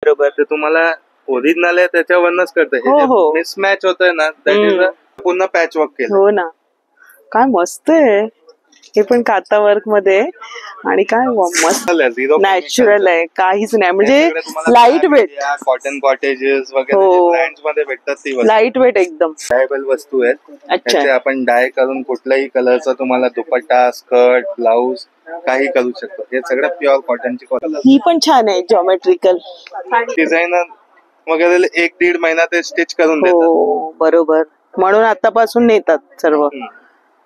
बरोबर. ते तुम्हाला ओरिजिनल आहे त्याच्यावरच करतं. हो. मिसमॅच होतंय ना त्याच्या पुन्हा पॅच वर्क केलं. हो ना, काय मस्त आहे हे पण काता वर्क मध्ये. आणि काय मस्त नॅचरल आहे, काहीच नाही म्हणजे लाईट वेट. कॉटन कॉटेजेस वगैरे ब्रँड्स मध्ये भेटतात ती लाईट वेट एकदम. डायबल वस्तू आहेत. अच्छा, आपण डाय करून कुठल्याही कलरचा तुम्हाला दुपट्टा, स्कर्ट, ब्लाऊज काही करू शकतो. हे सगळं प्युअर कॉटनची क्वालिटी. ही पण छान आहे, जॉमेट्रिकल डिझायनर वगैरे 1-1.5 महिना ते स्टिच करून देतात. हो बरोबर, म्हणून आतापासून नेतात सर्व.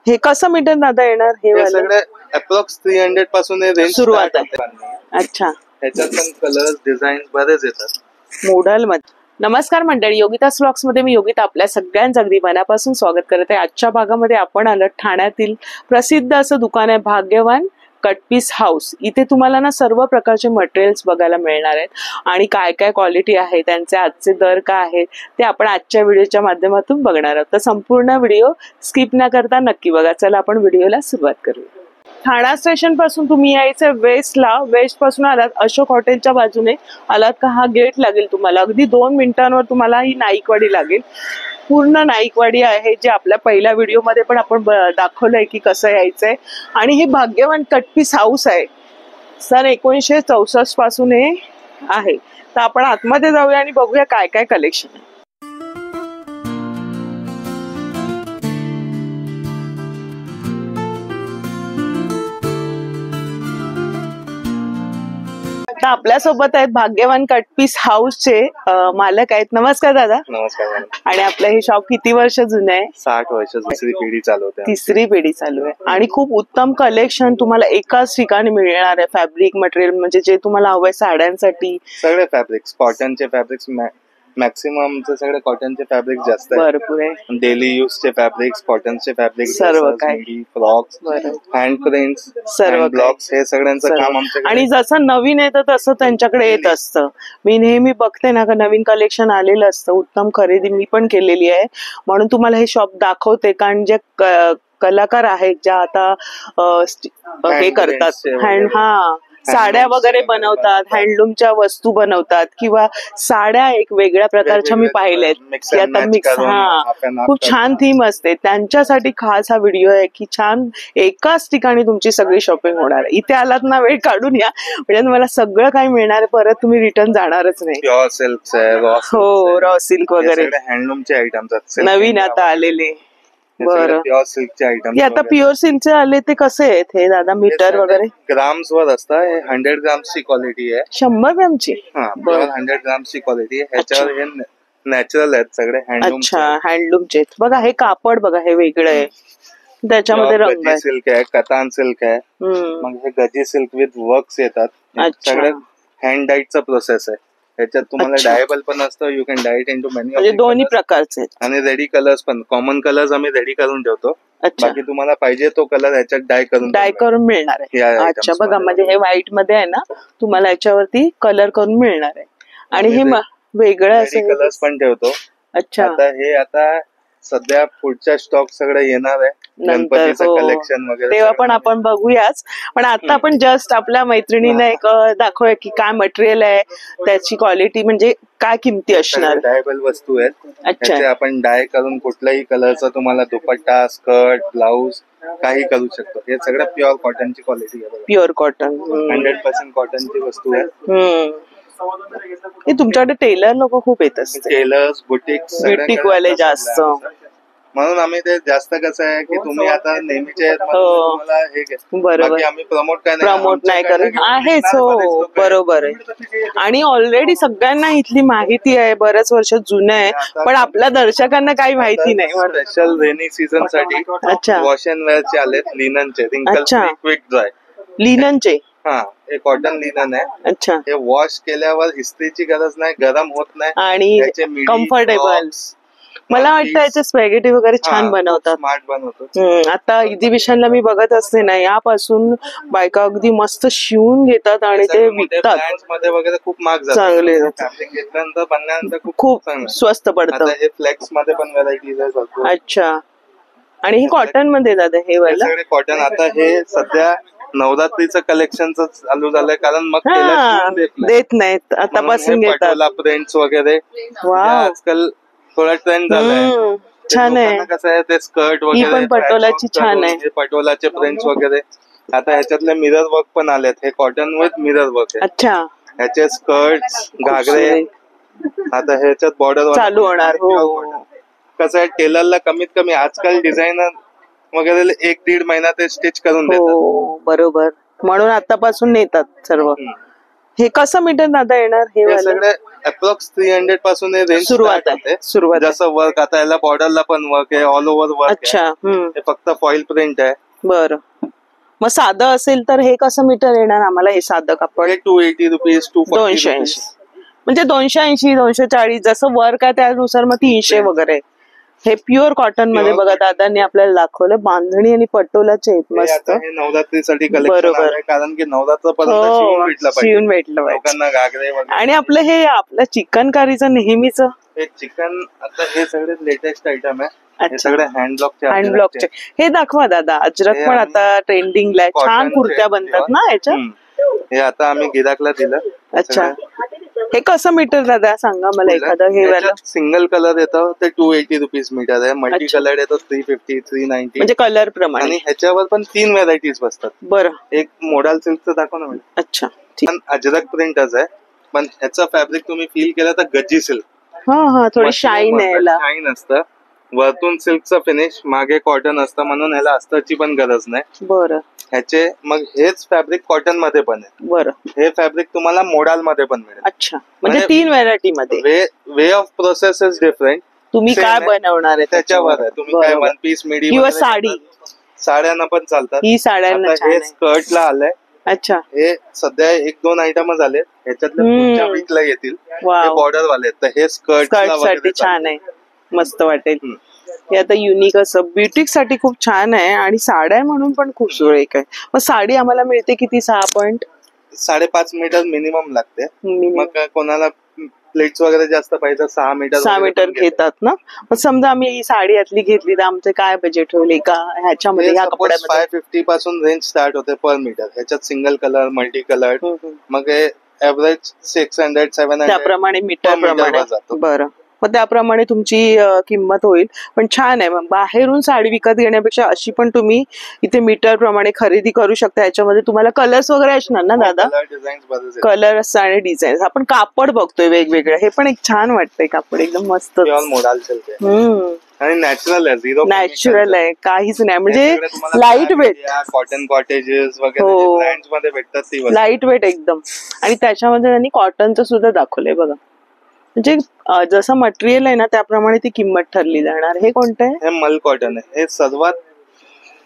हे कसं मीटर दादा येणार? हे सगळे अप्रॉक्स 300 पासून रेंज सुरुवात आहे. अच्छा, त्याच्यात पण कलर्स डिझाईन बरेच येतात मॉडेल मध्ये. नमस्कार मंडळी, योगितास व्लॉग्स मध्ये मी योगिता आपल्या सगळ्यांचं अगदी मनापासून स्वागत करत आहे. आजच्या भागामध्ये आपण आलो ठाण्यातील प्रसिद्ध असं दुकान आहे भाग्यवान कटपीस हाऊस. इथे तुम्हाला ना सर्व प्रकारचे मटेरियल्स बघायला मिळणार आहेत आणि काय काय क्वालिटी आहे, त्यांचे आजचे दर काय आहेत ते आपण आजच्या व्हिडिओच्या माध्यमातून बघणार आहोत. तर संपूर्ण व्हिडिओ स्किप न करता नक्की बघा. चला आपण व्हिडिओला सुरुवात करूया. ठाणा स्टेशन पासून तुम्ही यायचं वेस्टला, वेस्ट पासून आलात अशोक हॉटेलच्या बाजूने आलात का हा गेट लागेल तुम्हाला. अगदी 2 मिनिटांवर तुम्हाला ही नाईकवाडी लागेल. पूर्ण नाईकवाडी आहे, जे आपल्या पहिल्या व्हिडिओमध्ये पण आपण दाखवलंय की कसं यायचंय. आणि हे भाग्यवान कटपीस हाऊस आहे, सन 1964 पासून हे आहे. तर आपण आतमध्ये जाऊया आणि बघूया काय काय कलेक्शन आहे. आपल्या सोबत आहेत भाग्यवान कटपीस हाऊसचे मालक आहेत. नमस्कार दादा. नमस्कार. आणि आपलं हे शॉप किती वर्ष जुनं आहे? 60 वर्ष, तिसरी पिढी चालू आहे. तिसरी पिढी चालू आहे. आणि खूप उत्तम कलेक्शन तुम्हाला एकाच ठिकाणी मिळणार आहे. फॅब्रिक मटेरियल म्हणजे जे तुम्हाला हवंय साड्यांसाठी सगळे फॅब्रिक्स, कॉटनचे फॅब्रिक्स मॅक्सिमम सगळे कॉटनचे फॅब्रिक जास्त भरपूर आहे. डेली यूज चे फॅब्रिक्स, कॉटनचे फॅब्रिक्स, सर्व काय, फ्रॉक्स, हँड प्रिंट्स, सर्व ब्लॉक्स, हे सगळ्यांचं काम आमच्याकडे. आणि जसं नवीन येतं तसं त्यांच्याकडे येत असतं. मी नेहमी बघते ना का नवीन कलेक्शन आलेलं असतं. उत्तम खरेदी मी पण केलेली आहे, म्हणून तुम्हाला हे शॉप दाखवते. कारण जे कलाकार आहेत ज्या आता हे करतात, साड्या वगैरे बनवतात, हँडलूमच्या वस्तू बनवतात, किंवा साड्या एक वेगळ्या प्रकारच्या मी पाहिल्यात की आता मिक्स, खूप छान थीम असते. त्यांच्यासाठी खास हा व्हिडिओ आहे की छान एकाच ठिकाणी तुमची सगळी शॉपिंग होणार. इथे आलात ना वेळ काढून या, म्हणजे तुम्हाला सगळं काही मिळणार आहे. परत तुम्ही रिटर्न जाणारच नाही. प्युअर सिल्क, हो, रॉ सिल्क वगैरे हँडलूमचे आयटम्स नवीन आता आलेले. बरं, प्युअर सिल्कचे आयटम. आता प्युअर सिल्कचे आले ते कसे आहेत हे दादा? मीटर वगैरे ग्राम्स वर असतात. 100 ग्रामची क्वालिटी आहे. 100 ग्रामची? 100 ग्रामची क्वालिटी आहे. ह्याच्यावर हे नॅचरल आहेत सगळे, हँडलूम. अच्छा, हँडलूमचे. बघा हे कापड बघा, हे वेगळं आहे, त्याच्यामध्ये रंग आहे. सिल्क आहे, कतान सिल्क आहे. मग हे गजी सिल्क विथ वर्क्स येतात. सगळे हँड डाईटचा प्रोसेस आहे. त्याच्यात तुम्हाला डायबल पण असतं. You can dye it into many, म्हणजे दोन्ही प्रकारचे. आणि रेडी कलर्स पण, कॉमन कलर्स आम्ही रेडी करून ठेवतो. बाकी तुम्हाला पाहिजे तो कलर ह्याच्यात डाय करून मिळणार आहे. अच्छा, बघा म्हणजे हे व्हाईट मध्ये आहे ना, तुम्हाला याच्यावरती कलर करून मिळणार आहे. आणि हे वेगळं असं कलर्स पण ठेवतो. अच्छा, आता सध्या पुढच्या स्टॉक सगळं येणार आहे, गणपतीचं कलेक्शन वगैरे, तेव्हा पण आपण बघूयाच. पण आता आपण जस्ट आपल्या मैत्रिणीने एक दाखवूया की काय मटेरियल आहे, त्याची क्वालिटी म्हणजे काय किमती असणार. डायबल वस्तू आहेत. अच्छा, आपण डाय करून कुठल्याही कलरचा तुम्हाला दुपट्टा, स्कर्ट, ब्लाऊज काही करू शकतो. हे सगळं प्युअर कॉटनची क्वालिटी आहे. प्युअर कॉटन, 100% कॉटनची वस्तू आहे. तुमच्याकडे टेलर लोक खूप येत असतात, टेलर्स, बुटीक वाले जास्त. म्हणून आम्ही ते जास्त कसं आहे की तुम्ही आता नेहमीचे बरोबर, आम्ही प्रमोट नाही करत आहेच. हो बरोबर आहे. आणि ऑलरेडी सगळ्यांना इथली माहिती आहे, बरेच वर्ष जुनं आहे, पण आपल्या दर्शकांना काही माहिती नाही. स्पेशल रेनी सीझन साठी वॉश अँड वेअरचे आलेत, लिननचे, क्विक ड्राय लिननचे. हे कॉटन लिनन आहे. अच्छा, हे वॉश केल्यावर इस्त्रीची गरज नाही, गरम होत नाही, आणि कम्फर्टेबल. मला वाटतं याचे स्पॅगेटी वगैरे छान बनवतात, स्मार्ट बनवतात. आता एक्झिबिशनला मी बघत असते ना, यापासून बायका अगदी मस्त शिवून घेतात आणि ते विकतात. मध्ये वगैरे खूप महाग चांगले, घेतल्यानंतर बनल्यानंतर खूप स्वस्त पडतं. हे फ्लेक्स मध्ये पण व्हरायटीज आहेत. अच्छा, आणि हे कॉटन मध्ये दादा? हे वाला कॉटन. आता हे सध्या नवरात्रीचं कलेक्शन चालू झालंय, कारण मग देत नाहीत, आतापासून घेतात प्रिंट्स वगैरे. आजकाल थोडा ट्रेंड झालाय. छान आहे. कसं आहे ते स्कर्ट वगैरे पण पटोलाची छान आहे, पटोलाचे प्रिंट्स वगैरे. आता ह्याच्यातले मिरर वर्क पण आलेत, हे कॉटन विथ मिरर वर्क आहे. अच्छा, ह्याचे स्कर्ट घागरे आता ह्याच्यात बॉर्डर चालू होणार. कसं आहे टेलरला कमीत कमी आजकाल डिझायनर वगैरे 1-1.5 महिना ते स्टिच करून देतात. बरोबर, म्हणून आतापासून नेतात सर्व. हे कसं मीटर दादा येणार? हे सगळे अप्रॉक्स 300 पासून रेंज सुरुवात आहे. जसं वर्क आता याला बॉर्डरला पण वर्क आहे, ऑल ओव्हर वर्क. अच्छा, हे फक्त फॉईल प्रिंट आहे. बरं, मग साधं असेल तर हे कसं मीटर येणार आम्हाला? हे साधं कापड 280 रुपीज, 280, म्हणजे 280, 240 जसं वर्क आहे त्यानुसार मग 300 वगैरे. हे प्युअर कॉटन मध्ये बघा दादांनी आपल्याला दाखवलं, बांधणी आणि पटोलाचे आहेत मस्त. नवरात्रीसाठी कलेक्शन, कारण की नवरात्रपर्यंत शिवून भेटलं लोकांना घागरे वगैरे. आणि आपलं हे आपलं चिकनकारीचं नेहमीच हे चिकन, आता हे सगळे लेटेस्ट आयटम आहे. हे सगळे हँडब्लॉकचे. हे दाखवा दादा, अजरक पण आता ट्रेंडिंगला आहे. छान कुर्त्या बनतात ना याच्यात. हे आता आम्ही गिराकला दिलं. अच्छा, हे कसं मीटर दादा सांगा मला एखादं? हे वाला सिंगल कलर येतं ते 280 रुपीज मीटर आहे. मल्टी कलर येतो 350, 390, म्हणजे कलर प्रमाणे. आणि ह्याच्यावर पण 3 व्हरायटीज बसतात. बरं, एक मोडाल सिल्कचं दाखव ना. अच्छा, अजरक प्रिंटच आहे, पण ह्याचं फॅब्रिक तुम्ही फील केलं तर गज्जी सिल्क. थोडी शाईन आहे, शाईन असतं. वरतून सिल्कचं फिनिश, मागे कॉटन असतं, म्हणून ह्याला अस्तरची पण गरज नाही. बरं, ह्याचे मग हेच फॅब्रिक कॉटन मध्ये पण आहे. बरं, हे फॅब्रिक तुम्हाला मोडाल मध्ये पण मिळेल. अच्छा, म्हणजे 3 व्हरायटी मध्ये. Way of process is different. तुम्ही काय बनवणार आहे त्याच्यावर आहे. तुम्ही काय वन पीस मिडी किंवा साडी, साड्यांना पण चालतात. ही साड्यांना हे स्कर्टला आलंय. अच्छा, हे सध्या 1-2 आयटम झाले, ह्याच्यातले पुढच्या वीकला येतील. बॉर्डर वाले, तर हे स्कर्ट साठी छान आहे, मस्त वाटेल. हे आता युनिक असं ब्युटिक साठी खूप छान आहे, आणि साड्या म्हणून पण खूप सुरेख आहे. मग साडी आम्हाला मिळते किती? 6.5 मीटर मिनिमम लागते. मग कोणाला प्लेट्स वगैरे जास्त पाहिजे 6 मीटर घेतात ना. मग समजा आम्ही ही साडी यातली घेतली तर आमचं काय बजेट होईल का ह्याच्यामध्ये? ह्या कपड्यामध्ये 550 पासून रेंज स्टार्ट होते पर मीटर. ह्याच्यात सिंगल कलर, मल्टी कलर, मग एव्हरेज 600-700 त्याप्रमाणे मीटर प्रमाणे. बरं, मग त्याप्रमाणे तुमची किंमत होईल. पण छान आहे. मग बाहेरून साडी विकत घेण्यापेक्षा अशी पण तुम्ही इथे मीटर प्रमाणे खरेदी करू शकता. याच्यामध्ये तुम्हाला कलर्स वगैरे असणार ना दादा? कलर्स आणि डिझाईन. आपण कापड बघतोय वेगवेगळं, हे पण एक छान वाटतंय कापड, एकदम मस्त मोडाल आणि नॅचरल आहे. नॅचरल आहे, काहीच नाही, म्हणजे लाईट वेट. कॉटन कॉटेजेस वगैरे ब्रँड्स मध्ये भेटतात, लाईट वेट एकदम. आणि त्याच्यामध्ये त्यांनी कॉटनचं सुद्धा दाखवलंय बघा, म्हणजे जसं मटेरियल आहे ना त्याप्रमाणे ती किंमत ठरली जाणार. हे कोणतं आहे? हे मल कॉटन आहे. हे सर्वात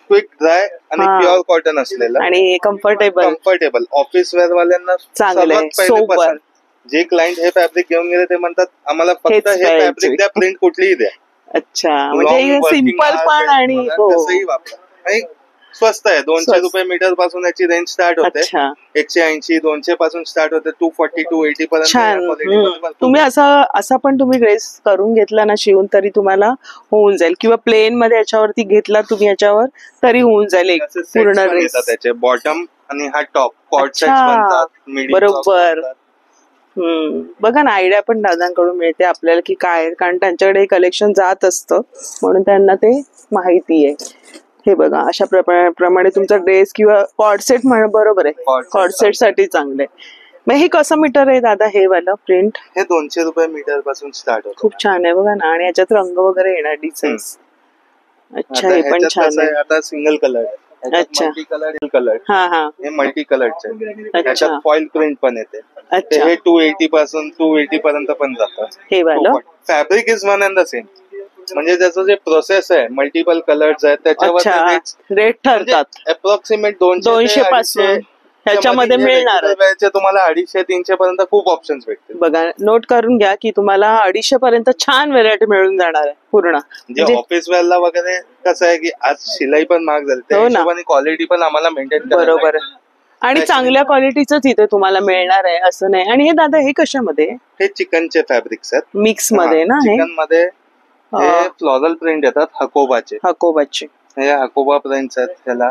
क्विक ड्राय आणि प्युअर कॉटन असलेलं आणि कम्फर्टेबल ऑफिस वेअर वाल्यांना चांगलं. जे क्लायंट हे फॅब्रिक घेऊन गेले ते म्हणतात आम्हाला फक्त हे फॅब्रिक द्या, प्रिंट कुठलीही द्या. अच्छा, म्हणजे सिंपल पण आणि वापरा. स्वस्त आहे. 200 रुपये मीटर पासून याची रेंज स्टार्ट होते. 180, 200 पासून स्टार्ट होते, 240, 280 पर्यंत. तुम्ही असा पण तुम्ही ड्रेस करून घेतला ना शिवून तरी तुम्हाला होऊन जाईल, किंवा प्लेन मध्ये याच्यावरती घेतला तुम्ही याच्यावर तरी होऊन जाईल पूर्ण ड्रेस. त्याचे बॉटम आणि हा टॉप कॉर्ड सेट्स बनतात. बरोबर. बघा ना, आयडिया पण दादांकडून मिळते आपल्याला की काय, कारण त्यांच्याकडे कलेक्शन जात असतं म्हणून त्यांना ते माहिती आहे. हे बघा, अशा प्रमाणे तुमचा ड्रेस किंवा कॉर्डसेट बरोबर आहे, कॉर्डसेट साठी चांगलं आहे. मग हे कसं मीटर आहे दादा हे वाला प्रिंट? हे 200 रुपये मीटर पासून स्टार्ट होतं. खूप छान आहे बघा ना, आणि याच्यात रंग वगैरे येणार, डिझाईन. अच्छा, हे पण छान आहे. आता सिंगल कलर आहे. अच्छा, कलर हे मल्टी कलरचे. त्याच्यात फॉईल प्रिंट पण येते. हे 280 पासून 280 पर्यंत पण जातात. हे वाला fabric is one and the same, म्हणजे त्याचं जे प्रोसेस आहे मल्टिपल कलर्स आहेत त्याच्यावर रेट ठरतात. अप्रॉक्सिमेट 200 पासून ह्याच्यामध्ये मिळणार. तुम्हाला 250-300 पर्यंत खूप ऑप्शन्स भेटतील. बघा, नोट करून घ्या की तुम्हाला 250 पर्यंत छान व्हेरायटी मिळून जाणार आहे पूर्ण. म्हणजे ऑफिस वेअरला वगैरे कसं आहे की आज शिलाई पण महाग झाली, त्या हिशोबाने क्वालिटी पण आम्हाला मेंटेन बरोबर, आणि चांगल्या क्वालिटीच इथे तुम्हाला मिळणार आहे असं नाही. आणि हे दादा हे कशामध्ये? हे चिकनचे फॅब्रिक्स आहेत, मिक्स मध्ये ना. चिकन मध्ये हे फ्लोरल प्रिंट येतात हकोबाचे. हे हकोबा प्रिंट्स आहेत. त्याला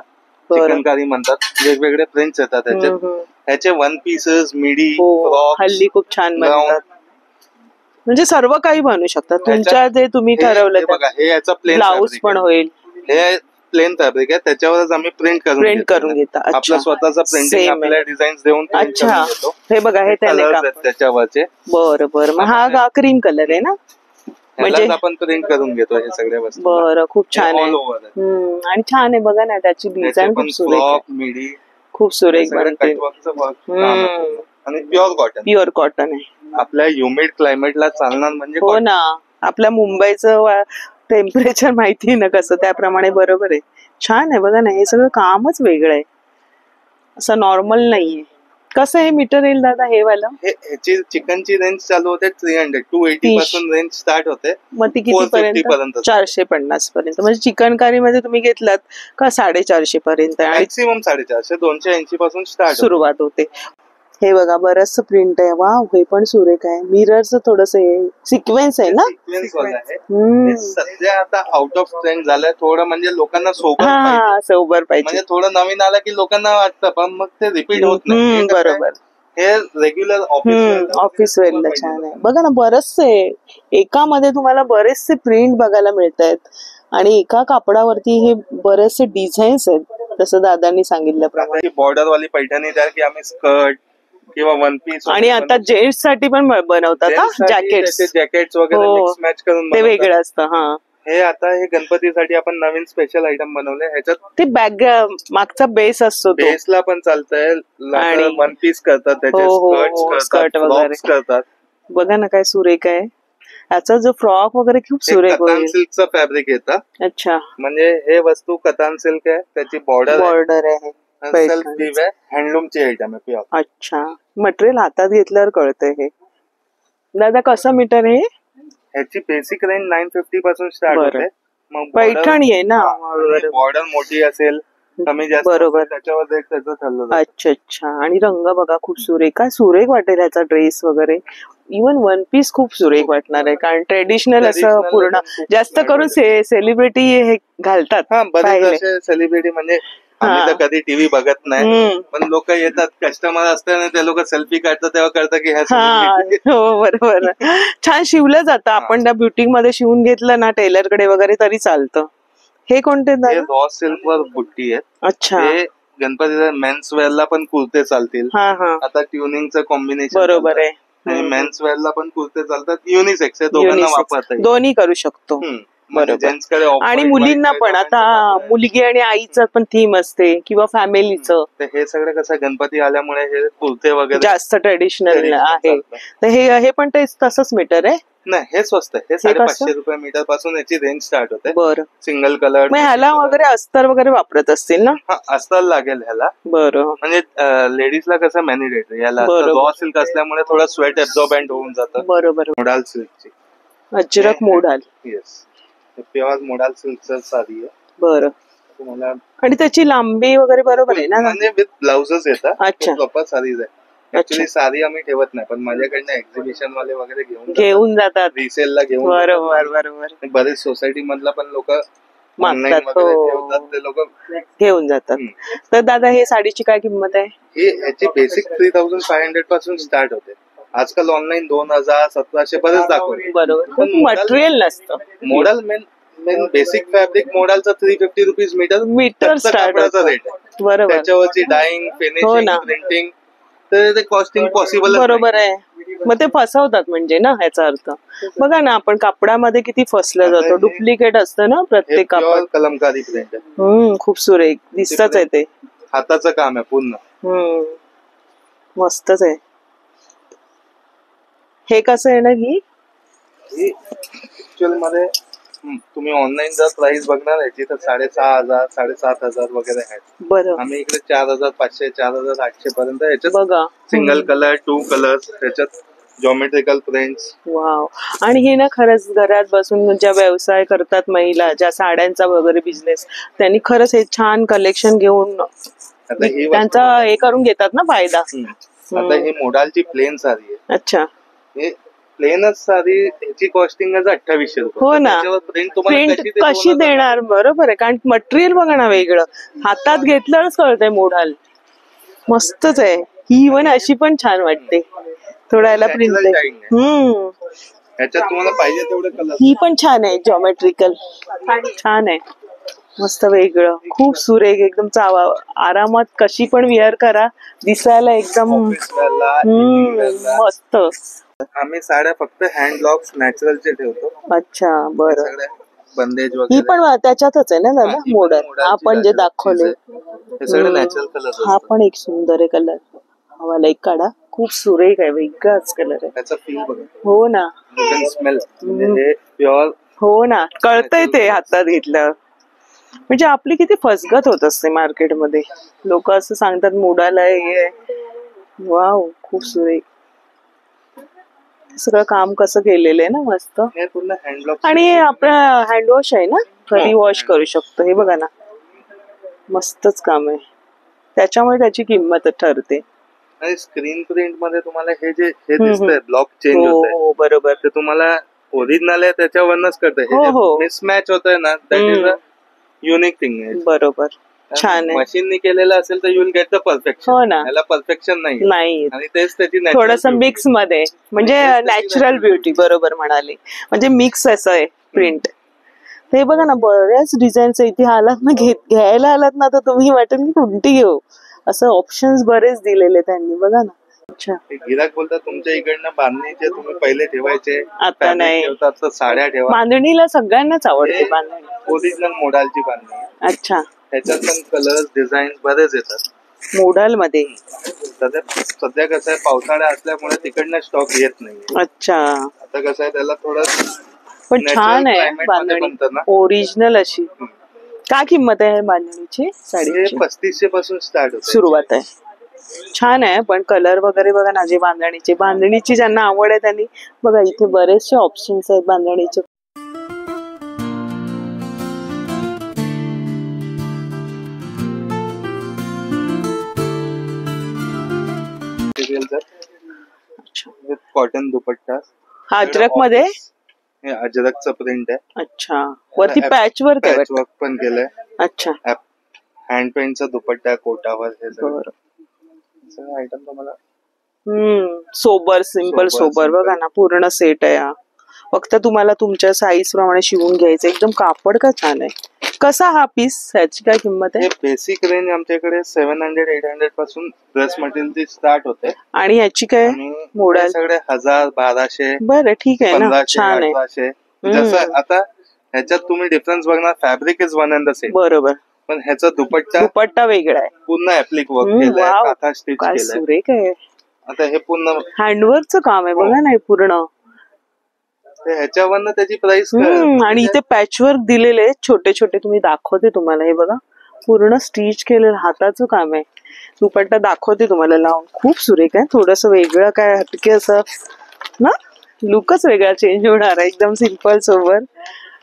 चिकनकारी म्हणतात, वेगवेगळे प्रिंट्स येतात त्याच्यात. ह्याचे वन पीसेस, मिडी, फ्रॉक्स हल्ली खूप छान बनतात. म्हणजे सर्व काही बनवू शकतात तुमच्या जे तुम्ही ठरवलं. बघा हे याचा प्लेन ब्लाउज पण होईल. हे प्लेन फॅब्रिक आहे, त्याच्यावरच आम्ही प्रिंट करून घेतो. आपला स्वतःचा प्रिंटिंग आपल्याला डिझाईन्स देऊन प्रिंट करून घेतो. हे बघा हे त्याच्यावरचे. बरं मग हा क्रीम कलर आहे ना, म्हणजे आपण प्रिंट करून घेतो हे सगळ्या वस्तू. बरं खूप छान आहे. आणि छान आहे बघा ना, त्याची डिझाईन खूप सुरेख, मिडी खूप सुरेख बनते. आणि प्युअर कॉटन आहे. आपल्या ह्युमिड क्लायमेटला चालणार म्हणजे. हो ना, आपल्या मुंबईचं टेम्परेचर माहिती ना कसं, त्याप्रमाणे बरोबर आहे. छान आहे बघा ना, हे सगळं कामच वेगळं आहे, असं नॉर्मल नाहीये. कसं हे मीटर येईल दादा हे वाला? ह्याची चिकनची रेंज चालू होते 300 280 पासून रेंज स्टार्ट होते. मग ती किती पर्यंत? 450 पर्यंत. म्हणजे चिकनकारी मध्ये तुम्ही घेतलात का 450 पर्यंत? मॅक्सिमम 450 280 पासून सुरुवात होते. हे बघा बरंच प्रिंट आहे. वा, हे पण सुरेख आहे. मिररचं थोडस सिक्वेन्स आहे ना. सध्या आता आउट ऑफ ट्रेंड झालंय थोडं, म्हणजे लोकांना सोबर पाहिजे. म्हणजे थोडं नवीन आलं की लोकांना वाटतं, पण मग ते रिपीट होत नाही. बरोबर. हे रेग्युलर ऑफिस वेअरला छान आहे. बघा ना, बरचसे एकामध्ये तुम्हाला बरेचसे प्रिंट बघायला मिळत आहेत आणि एका कापडावरती हे बरेचसे डिझाईन्स आहेत, जसं दादांनी सांगितल्याप्रमाणे. बॉर्डर वाली पैठणी द्या की आम्ही स्कर्ट किंवा वन पीस. आणि आता जेंट्स साठी पण बनवतात जॅकेट्स वगैरे मिक्स मॅच करून ते वेगळं असतं. हे आता हे गणपतीसाठी आपण नवीन स्पेशल आयटम बनवले. ह्याच्यात ते बॅग मागचा बेस असतो, बेसला पण चालतंय. वन पीस करतात, त्याचे स्कर्ट वगैरे करतात. बघा ना काय सुरेख आहे. याचा जो फ्रॉक वगैरे खूप सुरेख होईल. सिल्कचं फॅब्रिक येतं. अच्छा, म्हणजे हे वस्तू कतान सिल्क आहे, त्याची बॉर्डर आहे. सेल्फ वीव आहे, हँडलूमची आयटम आहे प्युअर. अच्छा, मटेरियल हातात घेतल्यावर कळतंय. हे दादा कसं मीटर आहे? ह्याची बेसिक रेंज 950 पासून स्टार्ट होते. मग पैठणी आहे ना, बॉर्डर मोठी असेल कमी जास्त बरोबर, त्याच्यावर त्याचं ठरलं. अच्छा. आणि रंग बघा खूप सुरेख, काय सुरेख वाटेल ह्याचा ड्रेस वगैरे. इव्हन वन पीस खूप सुरेख वाटणार आहे, कारण ट्रेडिशनल असं पूर्ण जास्त करून सेलिब्रिटी हे घालतात. बरेच सेलिब्रिटी म्हणजे आम्ही तर कधी टीव्ही बघत नाही, पण लोक येतात, कस्टमर असतात, ते लोक सेल्फी काढतात, तेव्हा कळतं की हो बरोबर. छान शिवलं जातं. आपण त्या ब्युटिक मध्ये शिवून घेतलं ना टेलर कडे वगैरे तरी चालतं. हे कोणते? रॉ सिल्क वर बुट्टी आहे. अच्छा, गणपतीला मेन्स वेअरला पण कुर्ते चालतील. आता ट्युनिंगचं कॉम्बिनेशन बरोबर आहे. मेन्स वेअरला पण कुर्ते चालतात. युनिसेक्स आहे, दोघांना वापरता दोन्ही करू शकतो. आणि मुलींना पण, आता मुलगी आणि आईचं पण थीम असते किंवा फॅमिलीचं. हे सगळं कसं गणपती आल्यामुळे हे कुर्ते वगैरे जास्त ट्रेडिशनल आहे. तर हे पण ते तसंच मीटर आहे? नाही, हे स्वस्त आहे. हे 550 रुपये मीटर पासून याची रेंज स्टार्ट होते. बरं, सिंगल कलर. ह्याला वगैरे अस्तर वगैरे वापरत असतील ना? अस्तर लागेल ह्याला. बरं, म्हणजे लेडीजला कसं मॅनिडेटरी, याला रॉ सिल्क असल्यामुळे थोडं स्वेट ऍब्झॉर्बंट होऊन जातं. बरोबर. मोडाल सिल्कची Ajrak modal. Yes, pure modal सिल्कचं साडी आहे. बरं. तुम्हाला आणि त्याची लांबी वगैरे बरोबर आहे ना? म्हणजे विथ ब्लाउजेस येतात. अच्छा, प्रॉपर साडीज आहे. ऍक्च्युली साडी आम्ही ठेवत नाही, पण माझ्याकडनं एक्झिबिशन वाले वगैरे घेऊन जातात, रिसेलला घेऊन. बरोबर. बरेच सोसायटी मधला पण लोक मागतात, ते लोक घेऊन जातात. तर दादा हे साडीची काय किंमत आहे? ह्याची बेसिक 3500 पासून स्टार्ट होते. आजकाल ऑनलाईन 2000 1700 बरेच दाखवते. बरोबर, पण मटेरियल नसतं. मॉडल मेन बेसिक फॅब्रिक मॉडलचा 350 रुपीज मीटर स्टार्टचा रेट आहे. बरोबर. त्याच्यावरची डाईंग, फिनिशिंग, प्रिंटिंग, तर ते कॉस्टिंग पॉसिबल. बरोबर आहे. मग ते फसवतात म्हणजे ना, ह्याचा अर्थ. बघा ना, आपण कापडामध्ये किती फसलं जातो. डुप्लिकेट असतं ना प्रत्येक कापड. कलमकारी प्रिंट आहे. खूप सुरेख दिसतच आहे. ते हाताचं काम आहे पूर्ण. मस्तच आहे. हे कसं आहे ना, ही ऍक्च्युअल मध्ये तुम्ही ऑनलाईन जर प्राइस बघणार याची तर 6500 7500 वगैरे आहेत. बरं, आम्ही इकडे 4500 4800 पर्यंत याच्यात बघा. सिंगल कलर, 2 कलर्स, त्याच्यात जॉमेट्रिकल प्रिंट्स. वाव. आणि हे ना खरंच घरात बसून ज्या व्यवसाय करतात महिला, ज्या साड्यांचा वगैरे बिझनेस, त्यांनी खरंच हे छान कलेक्शन घेऊन त्यांचा हे करून घेतात ना फायदा. आता ही मोडालची प्लेन साडी आहे. अच्छा, हे प्लेनच साधी ह्याची कॉस्टिंगच 2800 रुपये. हो ना. प्रिंट कशी देणार? बरोबर आहे, कारण मटेरियल बघा ना वेगळं, हातात घेतलंच कळतंय मोडाल. मस्तच आहे ही, इव्हन अशी पण छान वाटते, थोडा याला प्रिंट आहे. ह्याच्यात तुम्हाला पाहिजे तेवढे कलर. ही पण छान आहे, जॉमेट्रिकल छान आहे, मस्त वेगळं, खूप सुरेख, एकदम चावा, आरामात कशी पण वेअर करा, दिसायला एकदम मस्त. आम्ही साड्या फक्त हँड ब्लॉक्स नॅचरलचे ठेवतो. अच्छा, बरं. बंदेज ही वगैरे पण त्याच्यातच आहे ना दादा, मॉडल आपण जे दाखवले हे सगळे नॅचरल कलर. हा पण एक सुंदर आहे कलर, हवाला एक काढा, खूप सुरेख आहे, वेगळाच कलर आहे. त्याचा फील बघा. हो ना, स्मेल म्हणजे प्युअर. हो ना, कळतंय ते हातात घेतलं म्हणजे. आपली किती फसगत होत असते मार्केटमध्ये, लोक असं सांगतात मोडाला हे. वाव, खूप सुरेख, सगळं काम कसं केलेलं आहे ना, मस्त. आणि आपला हँडवॉश आहे ना, घरी वॉश करू शकतो. हे बघा ना, मस्तच काम आहे, त्याच्यामुळे त्याची किंमत ठरते. आणि स्क्रीन प्रिंट मध्ये तुम्हाला हे जे हे दिसतंय ब्लॉक चेंज होत आहे, बरोबर, ते तुम्हाला ओरिजिनल आहे त्याच्यावरच कळतंय. मिसमॅच होतंय ना, that is a unique thing आहे. बरोबर, छान आहे. मशीननी केलेलं असेल तर you will get the perfection. हो ना, याला परफेक्शन नाही, आणि तेच त्याची थोडस मिक्स मध्ये, म्हणजे नॅचरल ब्युटी. बरोबर म्हणाले, म्हणजे मिक्स असं आहे प्रिंट. ते बघा ना, बऱ्याच डिझाईन्स इथे आलात ना, घ्यायला आलात ना, तर तुम्ही वाटेल की कोणती घेऊ, असं ऑप्शन्स बरेच दिलेले त्यांनी, बघा ना. अच्छा, गिराक बोलतात तुमच्या इकडनं बांधणीचे तुम्ही पहिले ठेवायचे, आता नाही, साड्या ठेवा. बांधणीला सगळ्यांनाच आवडते बांधणी, ओरिजिनल मोडालची बांधणी. अच्छा, त्याच्यात पण कलर्स डिझाईन बरेच येतात मोडाल मध्ये. सध्या कसं आहे, पावसाळा असल्यामुळे तिकडनं स्टॉक येत नाही. अच्छा, आता कसं आहे, त्याला थोडं पण छान आहे बांधणी, ओरिजिनल अशी. काय किंमत आहे बांधणीची? 3500 पासून स्टार्ट होते, सुरुवात आहे. छान आहे, पण कलर वगैरे बघा ना, जे बांधणीची ज्यांना आवड आहे त्यांनी बघा, इथे बरेचसे ऑप्शन्स आहेत बांधणीचे. कॉटन दुपट्टा, हा अजरक मध्ये, अजरकचं प्रिंट आहे. अच्छा, वरती पॅच वर्क पण केलंय. अच्छा, हँड पेंटचा दुपट्टा कोटावर, हे सगळं आयटम तुम्हाला सोबर, सिंपल सोबर, बघा ना, पूर्ण सेट आहे हा. फक्त तुम्हाला तुमच्या साईज प्रमाणे शिवून घ्यायचं. एकदम कापड का छान आहे. कसा हा पीस, ह्याची काय किंमत आहे? बेसिक रेंज आमच्याकडे 700-800 पासून ड्रेस मटेरियल स्टार्ट होते. आणि ह्याची काय मोडेल? सगळे 1000-1200. बरं, ठीक आहे ना, छान आहे. 1800. जसं आता ह्याच्यात तुम्ही डिफरन्स बघणार, fabric is one and the same. बरोबर, पण ह्याचा दुपट्टा वेगळा आहे, पूर्ण ऍप्लिक वर्क केलाय, काथा स्टिच केलाय. सुरेख आहे. आता हे पूर्ण हँडवर्कचं काम आहे बघा ना, पूर्ण. ह्याच्यावरनं त्याची प्राइस. आणि इथे पॅचवर्क दिलेले छोटे छोटे, तुम्ही दाखवते तुम्हाला, हे बघा पूर्ण स्टिच केलेलं हाताचं काम आहे. दुपट्टा दाखवते तुम्हाला लावून, खूप सुरेख आहे. थोडस वेगळं काय हटके असं ना, लुकच वेगळा चेंज होणार आहे, एकदम सिंपल सोबर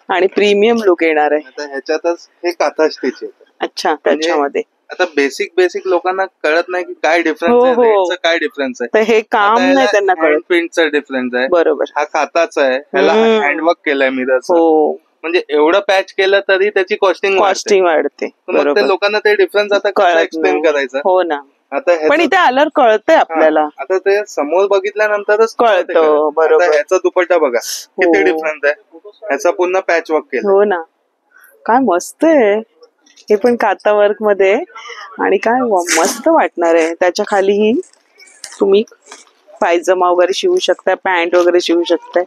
आणि प्रीमियम लुक येणार आहे. ह्याच्यातच हे काथा स्टिच आहे. अच्छा, त्याच्यामध्ये आता बेसिक लोकांना कळत नाही की काय डिफरन्स आहे, रेटचा काय डिफरन्स आहे. तर हे काम नाही त्यांना कळत. प्रिंटचा डिफरन्स आहे. बरोबर, हा काथाचा आहे, ह्याला हँडवर्क केलंय मिररचं. म्हणजे एवढं पॅच केलं तरी त्याची कॉस्टिंग वाढते. मग ते लोकांना ते डिफरन्स आता कसं एक्सप्लेन करायचं. हो ना, आता पण इथे आल्यावर कळतंय आपल्याला. आता ते समोर बघितल्यानंतरच कळतं. बरोबर, ह्याचा दुपट्टा बघा किती डिफरन्स आहे, ह्याचा पूर्ण पॅच वर्क केलं. हो ना, काय मस्त आहे हे पण काथा वर्क मध्ये. आणि काय मस्त वाटणार आहे. त्याच्या खालीही तुम्ही पायजमा वगैरे शिवू शकता, पॅन्ट वगैरे शिवू शकताय.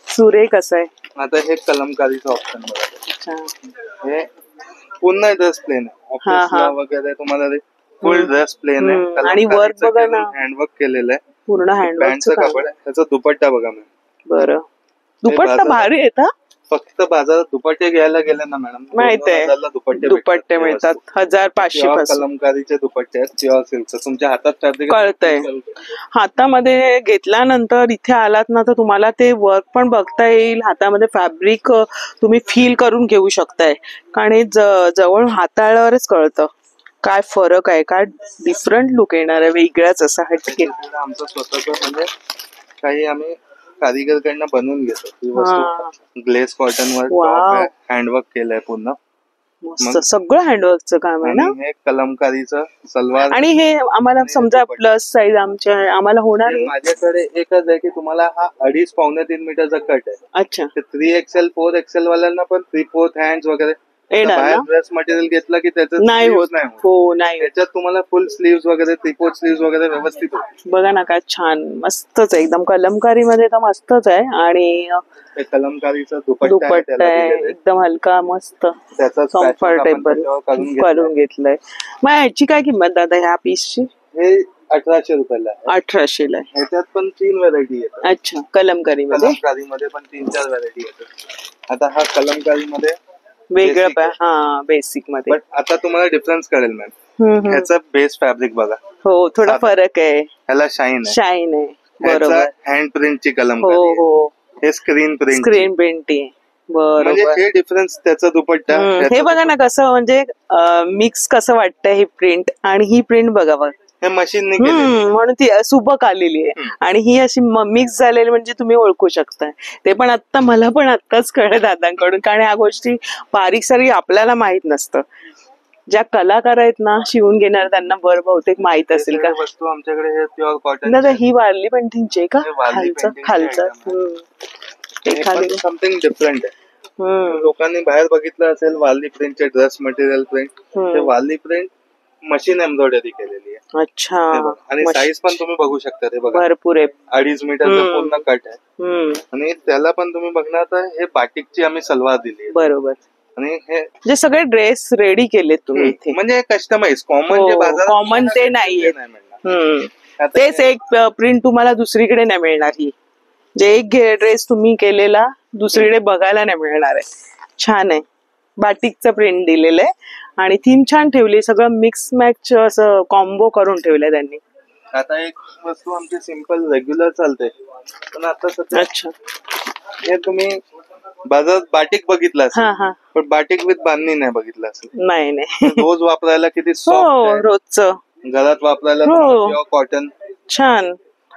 सुरेख असं आहे. आता हे कलमकारीचं ऑप्शन बघा, हे पूर्ण ड्रेस प्लेन आहे. ऑफिसला वगैरे तुम्हाला फुल ड्रेस प्लेन आहे. आणि वर्क बघा ना, हँडवर्क केलेलं आहे, पूर्ण हँडवर्कचं कापड आहे. त्याचा दुपट्टा बघा मॅम. बरं, दुपट्टा भारी आहे. फक्त बाजारात दुपट्टे घ्यायला गेले ना मॅडम, माहित आहे, दुपट्टे मिळतात 1500 पासून. कलमकारीचे दुपट्टे आहेत, प्युअर सिल्क. तुमच्या हातात कळतंय, हातामध्ये घेतल्यानंतर इथे आलात ना, तर तुम्हाला ते वर्क पण बघता येईल. हातामध्ये फॅब्रिक तुम्ही फील करून घेऊ शकताय, कारण जवळ हाताळल्यावरच कळतं काय फरक आहे, काय डिफरंट लुक येणार आहे, वेगळाच असा हटके. आमचं स्वतःच म्हणजे काही आम्ही कारीगर कडनं बनवून घेतो ही वस्तू. ग्लेस कॉटन वर हँडवर्क केलंय पूर्ण. मस्त सगळं हँडवर्कचं काम आहे ना. हे कलमकारीचं सलवार. आणि हे आम्हाला समजा प्लस साईज आम्हाला होणार आहे. माझ्याकडे एकच आहे की तुम्हाला हा 2.5 पावणे 3 मीटरचा कट आहे. अच्छा. 3XL 4XL वाल्यांना पण 3/4 हँड्स वगैरे बाहेर ड्रेस मटेरियल घेतलं की त्याचं नाही होत. हो नाही. त्याच्यात तुम्हाला फुल स्लीव्स वगैरे 3/4 स्लीव्स वगैरे व्यवस्थित होत. बघा ना काय छान मस्तच आहे एकदम. कलमकारी मध्ये तर मस्तच आहे. आणि कलमकारीचा दुपट्टा आहे एकदम हलका मस्त कम्फर्टेबल करून घेतलंय. मग ह्याची काय किंमत दादा ह्या पीसची? हे 1800 रुपयाला. 1800 ला. ह्याच्यात पण 3 व्हरायटी येतात. अच्छा. कलमकारी मध्ये पण 3-4 व्हरायटी येतात. आता हा कलमकारी मध्ये वेगळं हा बेसिक मध्ये. बट आता तुम्हाला डिफरन्स कळेल मॅम. ह्याचा बेस फॅब्रिक बघा. हो थोडा फरक आहे. ह्याला शाईन आहे. बरोबर. हँड प्रिंटची कलमकारी. हो. हे स्क्रीन प्रिंट आहे. म्हणजे हे डिफरन्स त्याचा दुपट्टा. हे बघा ना कसं म्हणजे मिक्स कसं वाटतंय ही प्रिंट आणि ही प्रिंट बघा. हे मशीन म्हणून ती सुबक आलेली आहे. आणि ही अशी मिक्स झालेली म्हणजे तुम्ही ओळखू शकताय. ते पण आता मला पण आत्ताच कळलं दादांकडून. कारण ह्या गोष्टी बारीक सारीक आपल्याला माहित नसतं. ज्या कलाकार आहेत ना शिवून घेणार त्यांना बहुतेक माहित असेल का. वस्तू आमच्याकडे हे प्युअर कॉटन. दादा ही वारली पेंटिंगची आहे का? खालचं समथिंग डिफरंट आहे. लोकांनी बाहेर बघितलं असेल वारली प्रिंटचे ड्रेस मटेरियल प्रिंट. हे वारली प्रिंट मशीन एम्ब्रॉयडरी केलेली आहे. अच्छा. आणि साईज पण तुम्ही बघू शकता. ते बघा भरपूर आहे. 2.5 मीटरचा पूर्ण कट आहे. आणि त्याला पण तुम्ही बघणार तर हे बाटिकची आम्ही सलवार दिली. बरोबर. आणि हे जे सगळे ड्रेस रेडी केले तुम्ही इथे. म्हणजे कस्टमाइज कॉमन जे बाजारात कॉमन ते नाहीये. तेच एक प्रिंट तुम्हाला दुसरीकडे नाही मिळणार. ही जे एक ड्रेस तुम्ही केलेला दुसरीकडे बघायला नाही मिळणार आहे. छान आहे. बाटिकचं प्रिंट दिलेलं आहे आणि थीम छान ठेवली. सगळं मिक्स मॅच असं कॉम्बो करून ठेवलंय त्यांनी. आता एक वस्तू आमची सिंपल रेग्युलर चालते पण आता सध्या. अच्छा. हे तुम्ही बाजारात बाटिक बघितलं असेल पण बाटिक विथ बांधणी नाही बघितलं असेल. नाही. रोज वापरायला किती सॉफ्ट. रोजचं घरात वापरायला कॉटन. छान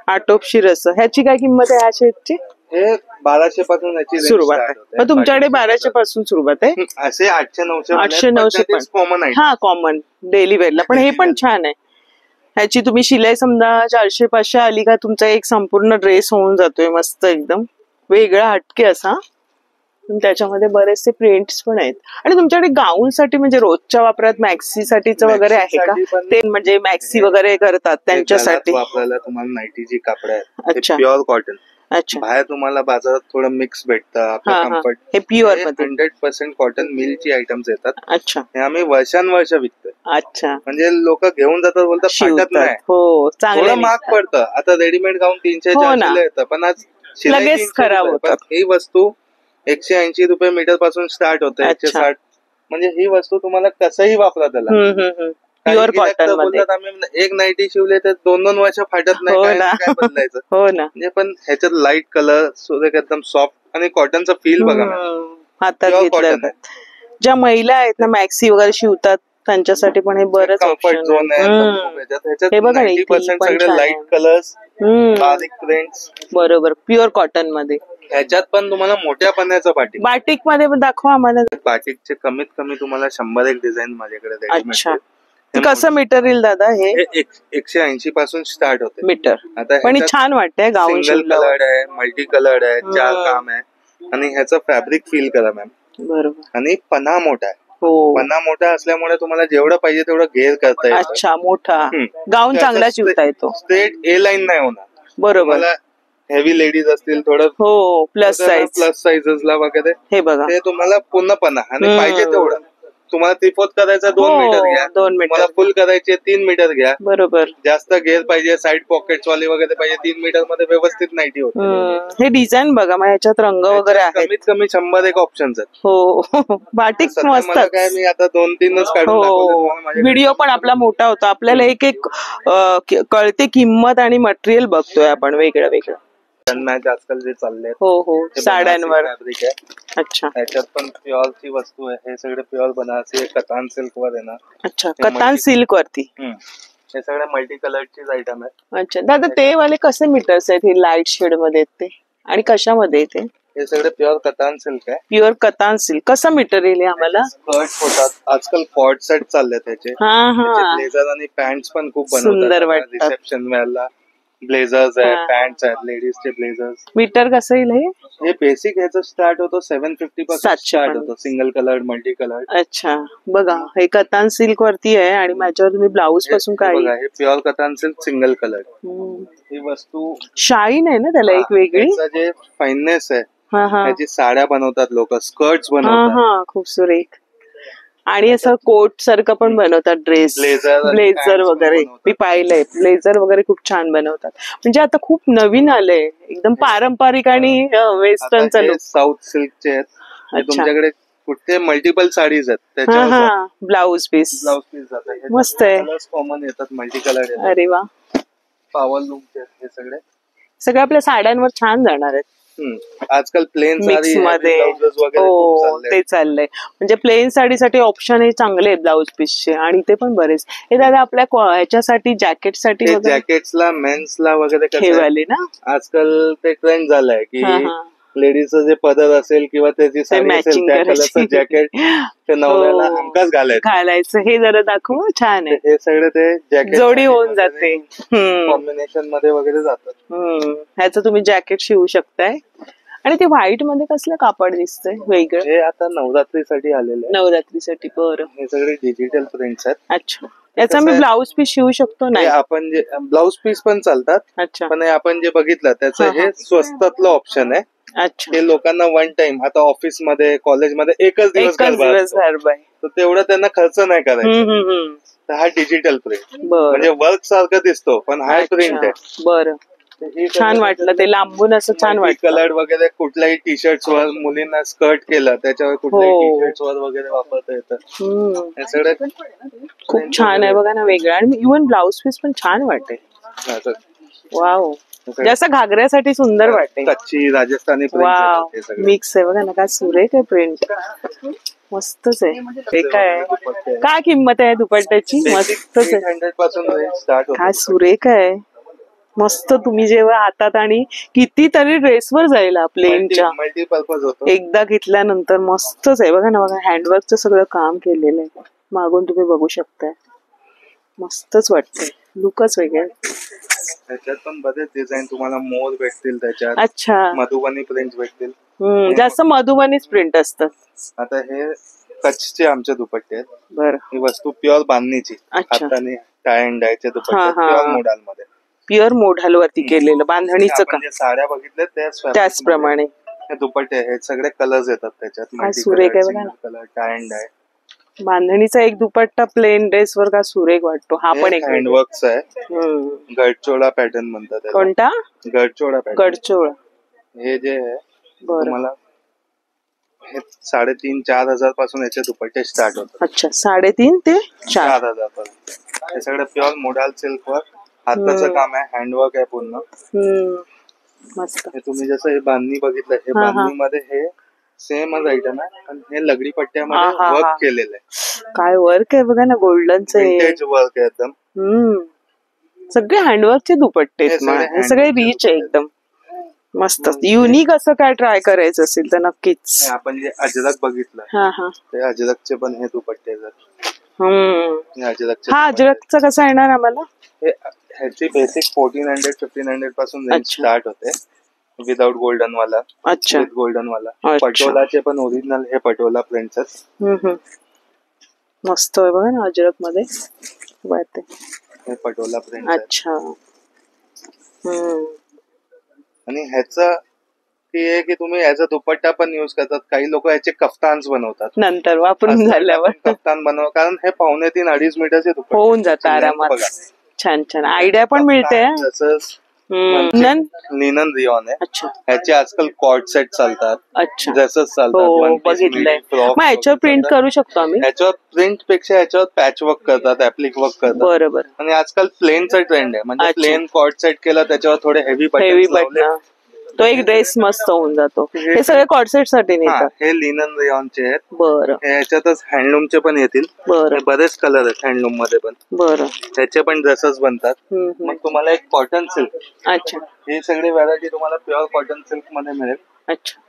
आटोपशीर असं. ह्याची काय किंमत आहे? ह्या शेटची हे 1200 पासून याची सुरुवात आहे. तुमच्याकडे 1200 पासून सुरुवात आहे. असे 800-900 800-900 कॉमन आहे. हा कॉमन डेली वेअरला. पण हे पण छान आहे. ह्याची तुम्ही शिलाई समजा 400-500 आली का तुमचा एक संपूर्ण ड्रेस होऊन जातोय. मस्त एकदम वेगळा हटके असा. त्याच्यामध्ये बरेचसे प्रिंट्स पण आहेत. आणि तुमच्याकडे गाऊन साठी म्हणजे रोजच्या वापरात मॅक्सी साठीच वगैरे आहे का? ते म्हणजे मॅक्सी वगैरे करतात त्यांच्यासाठी वापरायला तुम्हाला नाईटीची कापड आहे. Pure cotton. अच्छा. बाहेर तुम्हाला बाजारात थोडं मिक्स भेटतं. कम्फर्ट. हे प्युअर 100% कॉटन मिलची आयटम्स येतात. अच्छा. हे आम्ही वर्षानुवर्ष विकतोय. अच्छा. म्हणजे लोक घेऊन जातात बोलतात फाटत नाही. हो चांगलं महाग पडतं. आता रेडीमेड गाऊन 300-400 येतं पण आज लगेच खराब होतं. ही वस्तू 180 रुपये मीटर पासून स्टार्ट होते. 160. म्हणजे ही वस्तू तुम्हाला कसंही वापरा त्याला. प्युअर कॉटन बोलतात आम्ही एक नाईटी शिवले तर 2-2 वर्ष फाटत नाही. काय बदलायचं. हो ना. म्हणजे पण ह्याच्यात लाईट कलर सुरेख एकदम सॉफ्ट आणि कॉटनचा फील बघा. हातात घेतलं. ज्या महिला आहेत ना मॅक्सी वगैरे शिवतात त्यांच्यासाठी पण हे बरंच कम्फर्ट झोन आहे. ह्याच्यात 90% सगळे लाईट कलर्स बारीक प्रिंट्स. बरोबर. प्युअर कॉटन मध्ये. ह्याच्यात पण तुम्हाला मोठ्या पन्ह्याचं बाटिक मध्ये पण दाखवा आम्हाला. बाटिकचे कमीत कमी तुम्हाला 100 डिझाईन माझ्याकडे. अच्छा. कसं मीटर येईल दादा हे? 180 पासून स्टार्ट होते मीटर. पण छान वाटतंय गाऊन. सिंगल कलर्ड आहे, मल्टी कलर्ड आहे, 4 काम आहे. आणि ह्याचं फॅब्रिक फील करा मॅम. बरोबर. आणि पन्हा मोठा आहे. पन्हा मोठा असल्यामुळे तुम्हाला जेवढं पाहिजे तेवढं घेर करता येतं. अच्छा. मोठा गाऊन चांगला शिवता येतो. स्ट्रेट ए लाईन नाही होणार. बरोबर. हेवी लेडीज असतील थोडं प्लस साईजेसला वगैरे हे बघा. ते तुम्हाला पूर्ण पन्हा आणि पाहिजे तेवढं. तुम्हाला 3/4 करायचा 2 मीटर घ्या. 2 मीटर. मला फुल करायचे 3 मीटर घ्या. बरोबर. जास्त घेर पाहिजे साईड पॉकेट्स वाले वगैरे पाहिजे 3 मीटर मध्ये व्यवस्थित नाईटी होते. हे डिझाइन बघा मग ह्याच्यात रंग वगैरे आहेत. कमीत कमी 100 ऑप्शन्स आहेत. हो. बाटिक मस्त. काय मी आता 2-3च काढून. व्हिडिओ पण आपला मोठा होता. आपल्याला एक कळते किंमत आणि मटेरियल बघतोय आपण वेगळं वेगळं. मॅच आजकाल जे चालले. हो साड्यांवर. फॅब्रिक आहे. अच्छा. त्याच्यात पण प्युअरची वस्तू आहे. हे सगळे प्युअर बनारसी कतान सिल्क वर आहे ना. अच्छा. कतान सिल्क वरती. हे सगळे मल्टी कलरचीच आयटम आहेत. अच्छा. दादा ते वाले कसे मीटर्स आहेत हे लाईट शेड मध्ये ते? आणि कशामध्ये येते? हे सगळे प्युअर कतान सिल्क आहे. Pure katan silk. कसं मीटर येईल आम्हाला? स्कर्ट होतात आजकाल, कॉर्ड सेट चालले त्याचे. ब्लेझर आणि पॅन्ट पण खूप बनवतात रिसेप्शन वेअरला. ब्लेझर्स आहे, पॅन्ट आहेत, लेडीजचे ब्लेझर्स. मीटर कसं येईल हे बेसिक ह्याचं स्टार्ट होतो 750 पासून स्टार्ट होतो, सिंगल कलर, मल्टी कलर. अच्छा, बघा हे कतान सिल्क वरती आहे आणि माझ्यावर तुम्ही ब्लाऊज पासून काय? बघा हे pure katan silk single colour. ही वस्तू शाईन आहे ना त्याला एक वेगळी. जे फाईननेस आहे त्याची साड्या बनवतात लोक, स्कर्ट्स बनवतात. खूप सुरेख. आणि असं कोट सारखं पण बनवतात, ड्रेस, ब्लेझर वगैरे. मी पाहिलंय ब्लेझर वगैरे खूप छान बनवतात. म्हणजे आता खूप नवीन आलंय, एकदम पारंपरिक आणि वेस्टर्नचा लुक. साऊथ सिल्कचे आहेत तुमच्याकडे. कुठे मल्टिपल साडीज आहेत त्याच्यावर ब्लाऊज पीस जातात. मस्त आहे. कॉमन येतात, मल्टी कलर. अरे वा, पॉवर लुक हे सगळे आपल्या साड्यांवर छान जाणार आहेत. आजकाल प्लेन मिक्स मध्ये ते चाललंय. म्हणजे प्लेन साडीसाठी ऑप्शन हे चांगले आहेत ब्लाऊज पीसचे. आणि ते पण बरेच. हे दादा आपल्या ह्याच्यासाठी जॅकेटसाठी जॅकेट्सला, मेन्सला वगैरे ठेवाले ना. आजकाल ते ट्रेंड झालाय की लेडीजचं जे पदर असेल किंवा त्याची साडी असेल त्या कलरचं जॅकेट ते नवऱ्याला हमखास घालायचं. हे जरा दाखव, छान आहे. हे सगळं ते जॅकेट जोडी होऊन जाते, कॉम्बिनेशन मध्ये वगैरे जातात. ह्याचं तुम्ही जॅकेट शिवू शकताय. आणि ते व्हाईट मध्ये कसलं कापड दिसतंय वेगळं? हे आता नवरात्रीसाठी आलेलं आहे. नवरात्रीसाठी. बरं. हे सगळे डिजिटल प्रिंट्स आहेत. अच्छा, याचा मी ब्लाऊज पीस शिवू शकतो? नाही, आपण जे ब्लाऊज पीस पण चालतात. अच्छा. पण आपण जे बघितलं त्याचं हे स्वस्तातलं ऑप्शन आहे. अच्छा. हे लोकांना वन टाइम, आता ऑफिस मध्ये, कॉलेज मध्ये एकच दिवस तर तेवढा त्यांना खर्च नाही करायचा. तर हा डिजिटल प्रिंट म्हणजे वर्क सारखं दिसतो पण हा प्रिंट आहे. बरं, छान वाटलं ते लांबून, असं छान वाटलं. कलर वगैरे कुठल्याही टी शर्ट वर, मुलींना स्कर्ट केलं त्याच्यावर कुठल्याही टी शर्ट वर वगैरे वापरता येतं. हे सगळं खूप छान आहे बघा ना, वेगळं. आणि इव्हन ब्लाऊज पीस पण छान वाटेल. वाव, जसं घागऱ्यासाठी सुंदर वाटते. कच्ची राजस्थानी वाव, मिक्स आहे बघा ना, काय सुरेख आहे प्रिंट. मस्तच आहे. हे काय किंमत आहे दुपट्ट्याची? मस्तच आहे. 800 पासून स्टार्ट होतो. काय सुरेख आहे, मस्त. तुम्ही जेव्हा हातात आणि कितीतरी ड्रेसवर जाईल प्लेनच्या, मल्टीपर्पज होतो. एकदा घेतल्यानंतर मस्तच आहे बघा ना. बघा हँडवर्कचं सगळं काम केलेलं आहे मागून, तुम्ही बघू शकताय. मस्तच वाटतंय, लुकच वेगळे. त्याच्यात पण बरेच डिझाईन तुम्हाला मोर भेटतील त्याच्यात. अच्छा, मधुबनी प्रिंट भेटतील. जास्त मधुबनीच प्रिंट असतात. आता हे कच्छचे आमचे दुपट्टे आहेत. बरं. ही वस्तू प्युअर बांधणीची, हाताने टाय अँड डायचे दुपट्टे, प्युअर मोडाल मध्ये. प्युअर मोढाल वरती केलेलं बांधणीचं का? साड्या बघितल्या त्याचप्रमाणे हे दुपट्टे, हे सगळे कलर्स येतात त्याच्यात. Colour, tie and dye. बांधणीचा एक दुपट्टा प्लेन ड्रेस वर का सुरेख वाटतो. हा पण एक हँडवर्क्स आहे. गडचोळा पॅटर्न म्हणतात. कोणता? गडचोळा पॅटर्न. गडचोळा. हे जे आहे तुम्हाला 3,500-4,000 हजार पासून याचे दुपट्टे स्टार्ट होतात. अच्छा, 3,500 ते 4,000 पर्यंत. हे सगळं प्युअर मोडाल सिल्क वर हाताचं काम आहे, हँडवर्क आहे पूर्ण. मस्त. हे तुम्ही जसं हे बांधणी बघितलं, हे बांधणी मध्ये हे सेमच आयटम आहे पण हे लगडी पट्ट्यामध्ये वर्क केलेलं आहे. काय वर्क आहे बघा ना, गोल्डनचं वर्क आहे एकदम. सगळे हँडवर्कचे दुपट्टे हे सगळे रिच आहे एकदम. मस्त युनिक असं काय ट्राय करायचं असेल तर नक्कीच. आपण जे अजरक बघितलं ते अजरकचे पण हे दुपट्टे. हा अजरकचा कसा येणार आम्हाला? ह्याची बेसिक 1400-1500 पासून स्टार्ट होते, विदाउट गोल्डन वाला. अच्छा, विथ गोल्डन वाला. पटोलाचे पण ओरिजिनल हे पटोला प्रिंट्स. मस्त आहे बघा ना अजरक मध्ये. हे पटोला प्रिंट. अच्छा. आणि ह्याचं आहे की तुम्ही याचा दुपट्टा पण युज करतात. काही लोक याचे कफ्तान्स बनवतात नंतर वापरून झाल्यावर. कफ्तान बनव, कारण हे 2.5-2.5 मीटरचे दुपट्टे होऊन जातं आरामात. छान छान आयडिया पण मिळते. लिनन रिओन आहे. अच्छा, ह्याचे आजकाल कॉर्ड सेट चालतात. अच्छा, जसंच चालतात. बघितलंय. मग याच्यावर प्रिंट करू शकतो आम्ही? ह्याच्यावर प्रिंट पेक्षा ह्याच्यावर पॅच वर्क करतात, ऍप्लिक वर्क करतात. बरोबर. आणि आजकाल प्लेनचा ट्रेंड आहे, म्हणजे प्लेन कॉर्ड सेट केला त्याच्यावर थोडे हेवी बटन तो एक ड्रेस मस्त होऊन जातो. हे सगळे कॉर्सेट साठी नेतात. हे लिनन रेयॉनचे आहेत. बरं. ह्याच्यातच हँडलूमचे पण येतील. बरं. बरेच कलर आहेत हँडलूम मध्ये पण. बरं. त्याचे पण ड्रेसेस बनतात. मग तुम्हाला एक कॉटन सिल्क. अच्छा. हे सगळे व्हरायटी तुम्हाला प्युअर कॉटन सिल्क मध्ये मिळेल. अच्छा.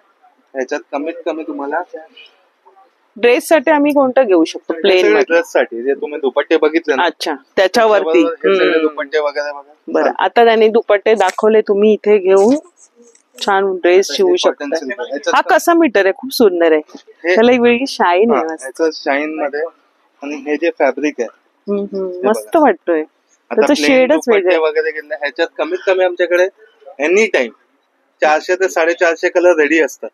ह्याच्यात कमीत कमी तुम्हाला ड्रेस साठी आम्ही कोणतं घेऊ शकतो? प्लेन ड्रेस साठी जे तुम्ही दुपट्टे बघितले ना. अच्छा, त्याच्यावरती दुपट्टे वगैरे बघा. बरं, आता त्यांनी दुपट्टे दाखवले, तुम्ही इथे घेऊन छान ड्रेस शिवू शकता. हा कसा मीटर आहे? खूप सुंदर आहे. त्याला एक वेगळी शाईन आहे. शाईन मध्ये. आणि हे जे फॅब्रिक आहे मस्त वाटतोय. त्याचं शेडच वेगळे वगैरे घेतले. ह्याच्यात कमीत कमी आमच्याकडे एनी टाइम 400 ते 450 कलर रेडी असतात.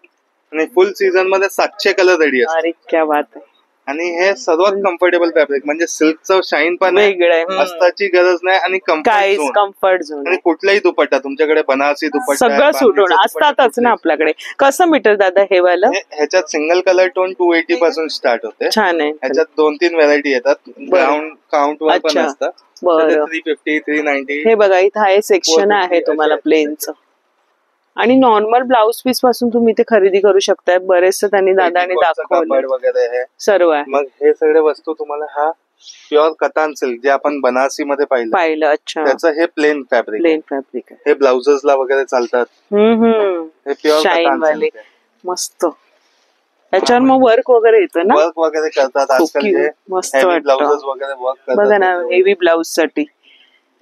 आणि फुल सीझन मध्ये 700 कलर रेडी असतात. अरे क्या बात आहे. आणि हे सर्वात कम्फर्टेबल फॅब्रिक, म्हणजे सिल्कचं शाईन पण वेगळं आहे, अस्ताची गरज नाही आणि कम्फर्ट झोन. आणि कुठलाही दुपट्टा तुमच्याकडे, बनारसी दुपट्टा सगळं सुटून असतातच ना आपल्याकडे. कसं मीटर दादा हे वाला? ह्याच्यात सिंगल कलर टोन 280 पासून स्टार्ट होते. छान आहे. ह्याच्यात 2-3 व्हरायटी येतात. ग्राउंड काउंट वर पण असतात. 350, 390. हे बघा, इथं हे सेक्शन आहे तुम्हाला प्लेनचं. आणि नॉर्मल ब्लाउज पीस पासून तुम्ही ते खरेदी करू शकताय. बरेचसे त्यांनी दादाने दाखवले वगैरे सर्व आहे. मग हे सगळे वस्तू तुम्हाला हा प्युअर कतान सिल्क जे आपण बनारसी मध्ये पाहिलं. अच्छा. त्याचं हे प्लेन फॅब्रिक आहे. हे ब्लाउजेसला वगैरे चालतात. हे प्युअर शाईन वाले मस्त. त्याच्यावर मग वर्क वगैरे येतं ना. वर्क वगैरे करतात आजकाल. मस्त वाटतं. ब्लाउजेस वगैरे वर्क करतात बघा ना, हेवी ब्लाउज साठी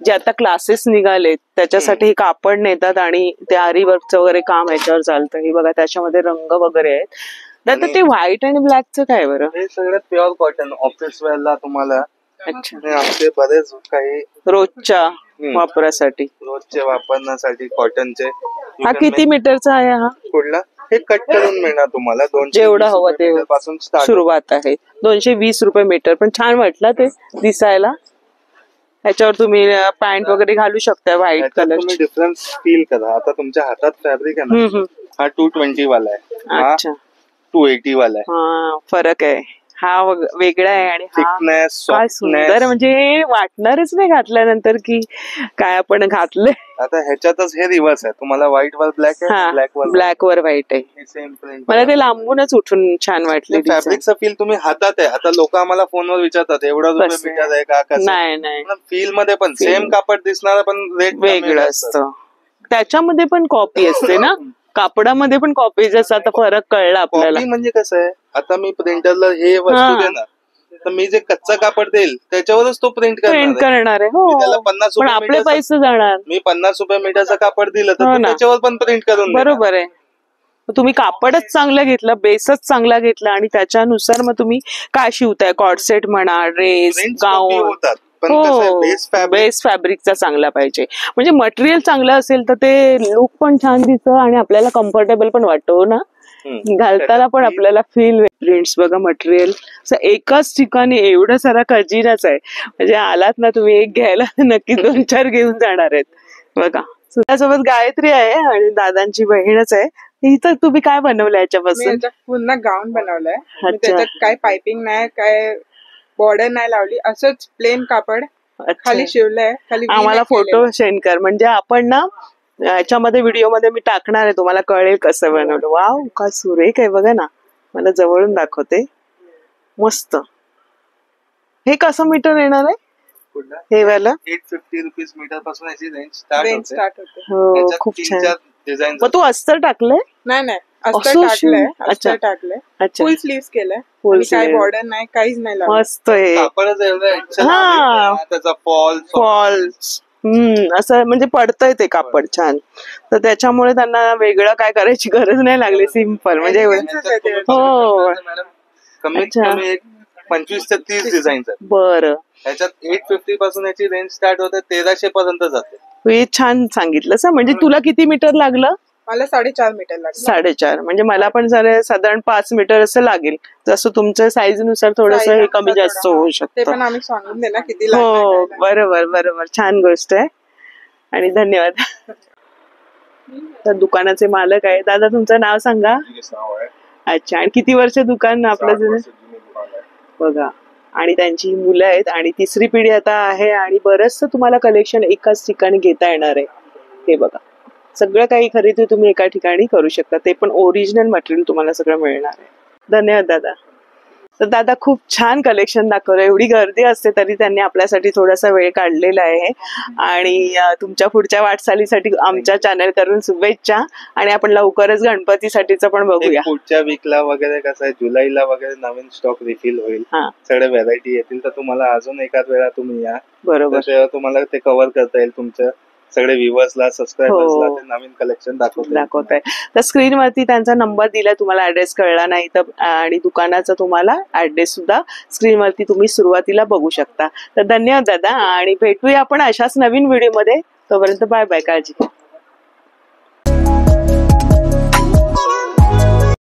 जे आता क्लासेस निघालेत त्याच्यासाठी हे कापड नेतात आणि ते आरी वर्कचं वगैरे काम याच्यावर चालतं. हे बघा, त्याच्यामध्ये रंग वगैरे आहेत. तर ते व्हाईट आणि ब्लॅकचं काय बरं? हे सगळं प्युअर कॉटन ऑफिस वेअरला तुम्हाला. अच्छा. बरेच काही रोजच्या वापरासाठी, रोजच्या वापरण्यासाठी कॉटनचे. हा किती मीटरचा आहे हा? कुठला? हे कट करून मिळणार तुम्हाला. जेवढं हवं ते पासून सुरुवात आहे. 220 रुपये मीटर. पण छान वाटलं ते दिसायला. ह्याच्यावर तुम्ही पॅन्ट वगैरे घालू शकता व्हाईट कलर. तुम्ही डिफरन्स फील करा. आता तुमच्या हातात फॅब्रिक आहे ना, हा 220 वाला आहे. अच्छा. 280 वाला आहे. हा, फरक आहे. हा वेगळा आहे. आणि थिकनेस, काय सुंदर, म्हणजे वाटणारच नाही घातल्यानंतर की काय आपण घातलंय. आता ह्याच्यातच हे रिव्हर्स आहे. तुम्हाला व्हाईट वर ब्लॅक आहे, ब्लॅक वर व्हाईट आहे. Same print. मला ते लांबूनच उठून छान वाटले. फॅब्रिकचा फील तुम्ही हातात आहे. आता लोक आम्हाला फोनवर विचारतात एवढा रुपये मीटर आहे का, कसं? नाही, फील मध्ये पण सेम कापड दिसणार, पण रेट वेगळं असतं. त्याच्यामध्ये पण कॉपी असते ना, कापडामध्ये पण कॉपी. जसं आता फरक कळला आपल्याला. म्हणजे कसं आहे, आता मी प्रिंटरला हे वस्तू देणार, तर मी जे कच्चा कापड देईल त्याच्यावरच तो प्रिंट करणार आहे. हो, त्याला 50 रुपये आपले पैसे जाणार. मी 50 रुपये मीटरचं कापड दिलं तर त्याच्यावर पण प्रिंट करून. बरोबर आहे. तुम्ही कापडच चांगलं घेतलं, बेसच चांगला घेतला आणि त्याच्यानुसार मग तुम्ही काय शिवताय, कॉर्डसेट म्हणा, ड्रेस, गाऊन होतात. हो, बेस फॅब्रिकचा चांगला पाहिजे. म्हणजे मटेरियल चांगलं असेल तर ते लुक पण छान दिसतं आणि आपल्याला कम्फर्टेबल पण वाटतो ना, घालताना पण आपल्याला फील. प्रिंट्स बघा, मटेरियल एकाच ठिकाणी एवढं सारा खजिनाच आहे. म्हणजे आलात ना तुम्ही एक घ्यायला नक्की 2-4 घेऊन जाणार आहेत. बघा, त्यासोबत गायत्री आहे आणि दादांची बहीणच आहे. इथं तुम्ही काय बनवलंय याच्यापासून? पुन्हा गाऊन बनवलंय. त्याच्यात काय पायपिंग नाही, काय बॉर्डर नाही लावली, असंच प्लेन कापड खाली शिवलंय. खाली आम्हाला फोटो सेंड कर, म्हणजे आपण ना याच्यामध्ये व्हिडिओ मध्ये मी टाकणार आहे, तुम्हाला कळेल कसं बनवलं. वाव, काय सुरेख आहे. बघा ना, मला जवळून दाखवते. मस्त. हे कसं मीटर येणार आहे हे वाला? 850 रुपीज मीटर पासून याची रेंज स्टार्ट होते. हो, खूप छान. मग तू अस्तर टाकलंय? नाही, अस्तर टाकलंय. फुल स्लीव्स केलंय. काय बॉर्डर नाही, काहीच नाही. मस्त आहे. त्याचा फॉल्स असं म्हणजे पडतंय ते कापड छान. तर त्याच्यामुळे त्यांना वेगळं काय करायची गरज नाही लागली. सिम्पल म्हणजे हो. कमीत कमी 25 ते 30 डिझाईन. बरं. ह्याच्यात 850 पासून याची रेंज स्टार्ट होते, 1300 पर्यंत जाते. हे छान सांगितलं. म्हणजे तुला किती मीटर लागलं? मला 4.5 मीटर लागलं. 4.5 म्हणजे मला पण साधारण 5 मीटर असं लागेल. जसं तुमच्या साईज नुसार थोडस हे कमी जास्त होऊ शकतं. ते पण आम्ही सांगून देणार किती. हो, बरोबर. छान गोष्ट आहे आणि धन्यवाद. तर दुकानाचे मालक आहे दादा, तुमचं नाव सांगा. अच्छा. आणि किती वर्ष दुकान आपलं? बघा, आणि त्यांची मुलं आहेत आणि 3री पिढी आता आहे आणि बरचसं तुम्हाला कलेक्शन एकाच ठिकाणी घेता येणार आहे. हे बघा, सगळं काही खरेदी तुम्ही एका ठिकाणी करू शकता, ते पण ओरिजिनल मटेरियल तुम्हाला सगळं मिळणार आहे. धन्यवाद दादा. तर दादा खूप छान कलेक्शन दाखवलं. एवढी गर्दी असते तरी त्यांनी आपल्यासाठी थोडासा वेळ काढलेला आहे. आणि तुमच्या पुढच्या वाटचालीसाठी आमच्या चॅनल करून शुभेच्छा. आणि आपण लवकरच गणपतीसाठीच पण बघूया. पुढच्या वीकला वगैरे कसं आहे, जुलैला वगैरे नवीन स्टॉक रिफिल होईल, सगळे व्हरायटी येतील, तर तुम्हाला अजून एखाद वेळा तुम्ही या. बरोबर, तेव्हा तुम्हाला ते कव्हर करता येईल. तुमच्या सगळे व्ह्युअर्सला, सबस्क्रायबर्सला ते नवीन कलेक्शन दाखवत आहे. तर स्क्रीनवरती त्यांचा नंबर दिला, तुम्हाला ऍड्रेस कळला नाही तर, आणि दुकानाचा तुम्हाला ऍड्रेस सुद्धा स्क्रीनवरती तुम्ही सुरुवातीला बघू शकता. तर धन्यवाद दादा, आणि भेटूया आपण अशाच नवीन व्हिडिओमध्ये. तोपर्यंत बाय बाय, काळजी घ्या.